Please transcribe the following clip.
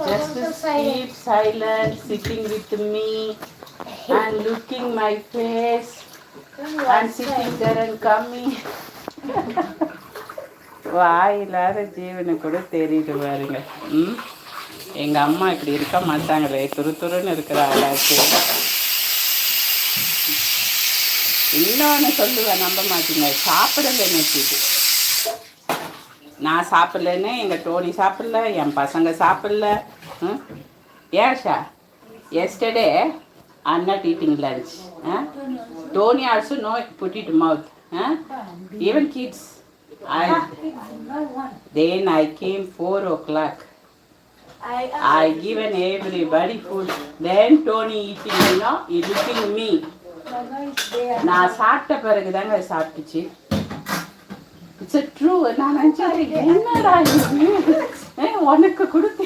just keep silent, sitting with me and looking my face and sitting there and coming. வாயில்லாத ஜீவனை கூட தேடிட்டு பாருங்க. எங்கள் அம்மா இப்படி இருக்க மாட்டாங்களே, துருன்னு இருக்கிற ஆளாச்சு. இன்னொன்று சொல்லுவேன், நம்ப மாட்டீங்க, சாப்பிடலன்னு வச்சுட்டு. நான் சாப்பிட்லன்னு எங்கள் டோனி சாப்பிடல, என் பசங்க சாப்பிடல. ஏஷா yesterday I'm not eating lunch. Tony also no put it mouth. Even kids. Then I came 4 o'clock. I given everybody food. Then Tony eating, he looking me. நான் சாப்பிட்ட பிறகு தாங்க சாப்பிட்டுச்சு. It's true. நான் நினச்சேன் என்னடா உனக்கு கொடுத்து